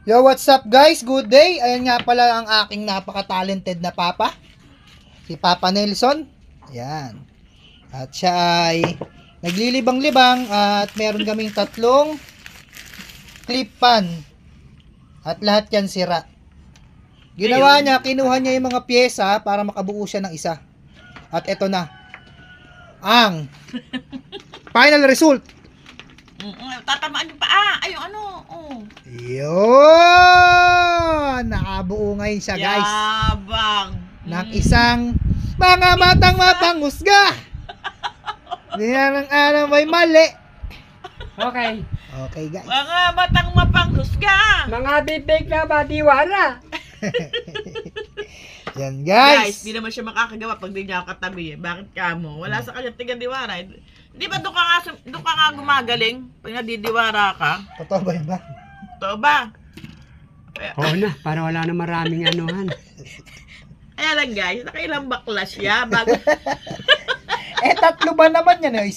Yo, what's up guys? Good day. Ayan nga pala ang aking napaka-talented na papa. Si Papa Nelson. Ayan. At siya ay naglilibang-libang at meron kaming 3 clip pan. At lahat yan sira. Ginawa niya, kinuha niya yung mga pyesa para makabuo siya ng isa. At eto na. Ang final result. Tatamaan yung paa. Ay, yung ano. Oh. Yun! Nakabuo ngayon siya, guys. Yabang. Ng isang mga matang mapanghusga. Hindi na ng alam may mali. Okay. Okay, guys. Mga batang mapanghusga. Mga bibig na batiwala. Yan, Guys, guys. di naman siya makakagawa pag di niya ako katabi. Bakit ka mo? Wala sa kanya tiga-diwara. Di ba doon ka nga gumagaling? Pag nadidiwara ka? Totoo ba yun ba? Totoo ba? Oo na, para wala na maraming anuhan. Kaya lang guys, nakailang bakla siya bago. 3 ba naman yan? 1,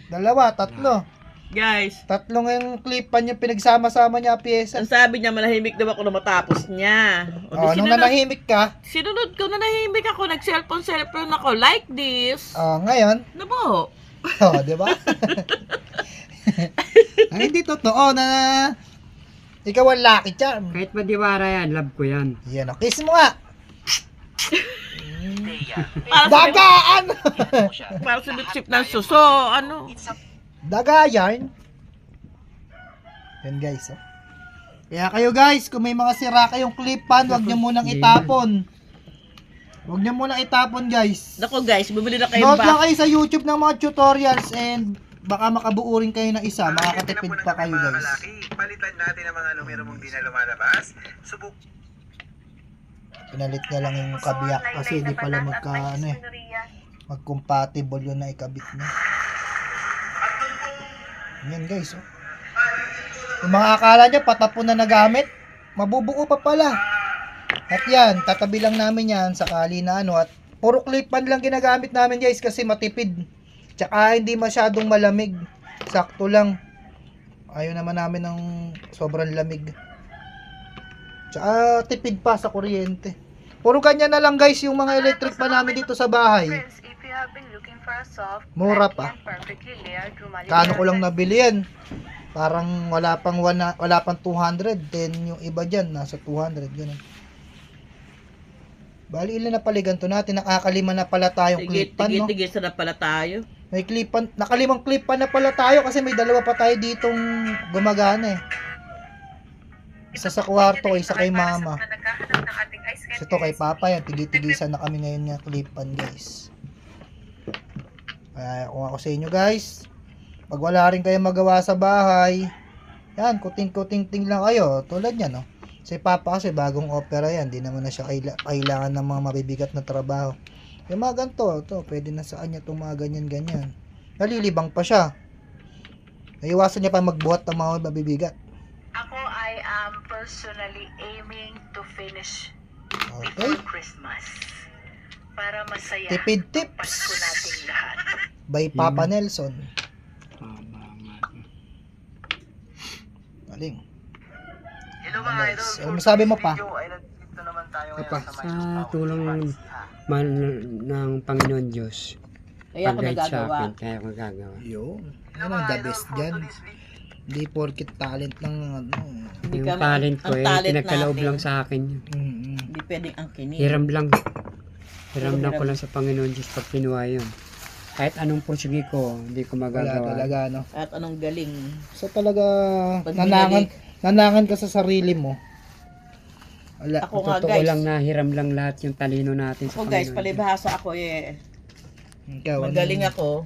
2, 3. Guys, 3 ngayong clipan yung pinagsama-sama niya pyesa. ang sabi niya manahimik daw ako na matapos niya. Oh, nung nanahimik ka, Sinunod ko, nanahimik ako, nag-cellphone ako, like this. ngayon, Ano mo? di ba? Ay, hindi totoo na ikaw ang lucky charm. Kahit madiwara yan, love ko yan. Yan, kiss mo nga. Para sa Dagaan! para sa bitsip ng suso, ano? Daga yarn. Yan guys. Oh. Kaya kayo guys, kung may mga sira kayong clip pan, wag nyo munang itapon. Wag nyo munang itapon guys. Nako guys, bumili na kayo Note lang ba? kayo sa YouTube ng mga tutorials and baka makabuo rin kayo ng isa. Makakatipid pa kayo guys. Palitan natin ang mga numero mong di na lumalabas. Subok. Pinalit niya lang yung kabiyak kasi hindi pala mag-compatible yun na ikabit niya. Yan guys. Oh. Yung mga akala niya patapon na nagamit, mabubuo pa pala. At yan, tatabi lang namin yan sakali na ano. At puro clip pan lang ginagamit namin guys kasi matipid. Tsaka hindi masyadong malamig. Sakto lang. Ayaw naman namin ng sobrang lamig. Tsaka tipid pa sa kuryente. Puro ganyan na lang guys yung mga electric pa namin dito sa bahay. Mura pa. Kano ko lang nabili yan? Parang wala pang 200. Then yung iba dyan nasa 200. Ganun. Bali ilan na pala ganito natin? Nakakalima na pala tayong clip-pan, no? Tigil-tigil na pala tayo. May clip-pan, nakalimang clip-pan na pala tayo kasi may 2 pa tayo ditong gumagana eh. Isa sa kwarto, isa kay mama. Isa to kay papa yan. Tigil-tigisan na kami ngayon nga clip-pan guys. Kaya kung ako sa inyo guys, pag wala rin kayo magawa sa bahay, yan, kuting-kuting-ting lang kayo. Tulad yan, no? Si Papa kasi bagong opera yan. Di naman na siya kailangan ng mga mabibigat na trabaho. Yung mga ganito, to, pwede na sa kanya itong mga ganyan-ganyan. Nalilibang pa siya. Naiwasan niya pa magbuhat ng mga mabibigat. Ako I am personally aiming to finish Okay. before Christmas. Para masaya Tipid ang tips Pasko nating lahat. by Papa Nelson. Galing. Hello mga idol. Ano masabi mo pa? Video ay nandito naman tayo ngayon Pa. sa Sa tulong ng Panginoon Diyos. Kaya ako Pag-guide sa nagagawa. akin, kaya ako gagawa. Yun. Ano ang the best dyan? Hindi porkit talent ng ano. Yung ka- talent ko ang eh, talent pinagkaloob natin. lang sa akin yun. Hindi pwedeng angkinin. Hiram lang. Hiram lang ko lang sa Panginoon Diyos pag kinuha yun. Kahit anong pursige ko, hindi ko Wala magagawa. talaga, no? At anong galing. So talaga, Pag nanangan ka sa sarili mo. Wala, Ako nga Totoo guys. lang na hiram lang lahat yung talino natin sa Ako guys, Panginoon. palibhasa ako eh. ikaw, Magaling ako.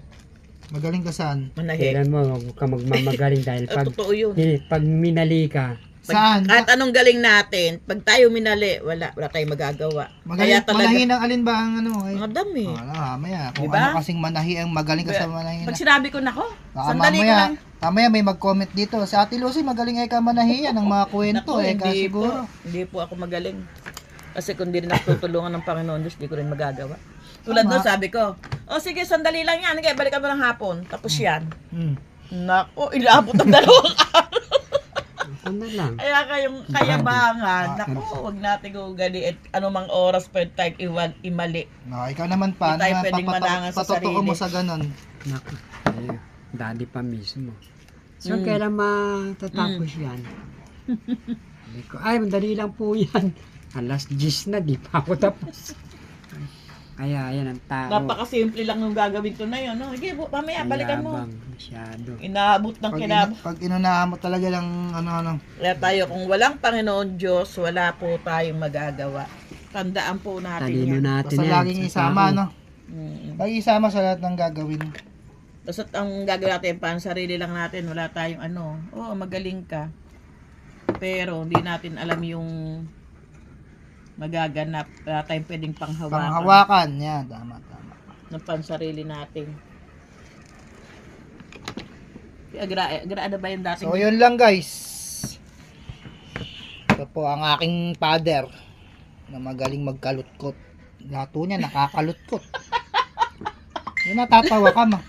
Magaling ka saan? Manahi. Kailan mo, huwag ka magmamagaling dahil pag, Totoo yun. pag minali ka, Saan? Kahit anong galing natin, pag tayo minali, wala tayong magagawa. Magaling, Kaya talaga, manahi ng alin ba ang ano? Eh? mga dami. Mamaya. Kung Diba? ano kasing manahi ang magaling ka sa manahi na. Pag sinabi ko nako, Baka sandali ko lang. mamaya may mag-comment dito. Si Ate Lucy, magaling ay ka manahi yan ng mga kwento. Naku, Ka hindi siguro. Hindi po ako magaling. Kasi kung di rin ako tutulungan ng Panginoon Diyos, di ko rin magagawa. Tulad doon, sabi ko, oh sige, sandali lang yan. Okay, balikan mo ng hapon. Tapos yan. Hmm. Nako, inaabot ang 2 araw. Ano lang. Kaya kayong kayabangan, naku, huwag natin ugaliin. Anumang oras pa yung type imali. No, ikaw naman pa, Hindi tayo pwedeng manangan sa patotoo sarili. mo sa ganon. Naku, ayun. Daddy pa mismo. So, kailan matatapos yan? Sabi ko, ay, madali lang po yan. Alas 10 na, di pa ako tapos. Kaya, yan ang tao. Napakasimple lang yung gagawin ko na yun. No? Sige, mamaya, balikan mo. Mayabang, masyado. Inaabot ng kinabot. Pag inunahan mo talaga ng ano. Kaya tayo, kung walang Panginoon Diyos, wala po tayong magagawa. Tandaan po natin Talino yan. natin Basta yan. laging sa isama, tao. no? Lagi isama sa lahat ng gagawin. Basta ang gagawin natin, sarili lang natin, wala tayong ano, magaling ka. Pero hindi natin alam yung magaganap. Wala tayong pwedeng panghawakan Panghawakan, yan. Tama. ng pansarili natin. Agrada ba yung dating? So, yun lang guys. Ito po ang aking father na magaling magkalutkot. Lahat po niya nakakalutkot. Yung natatawa ka ma.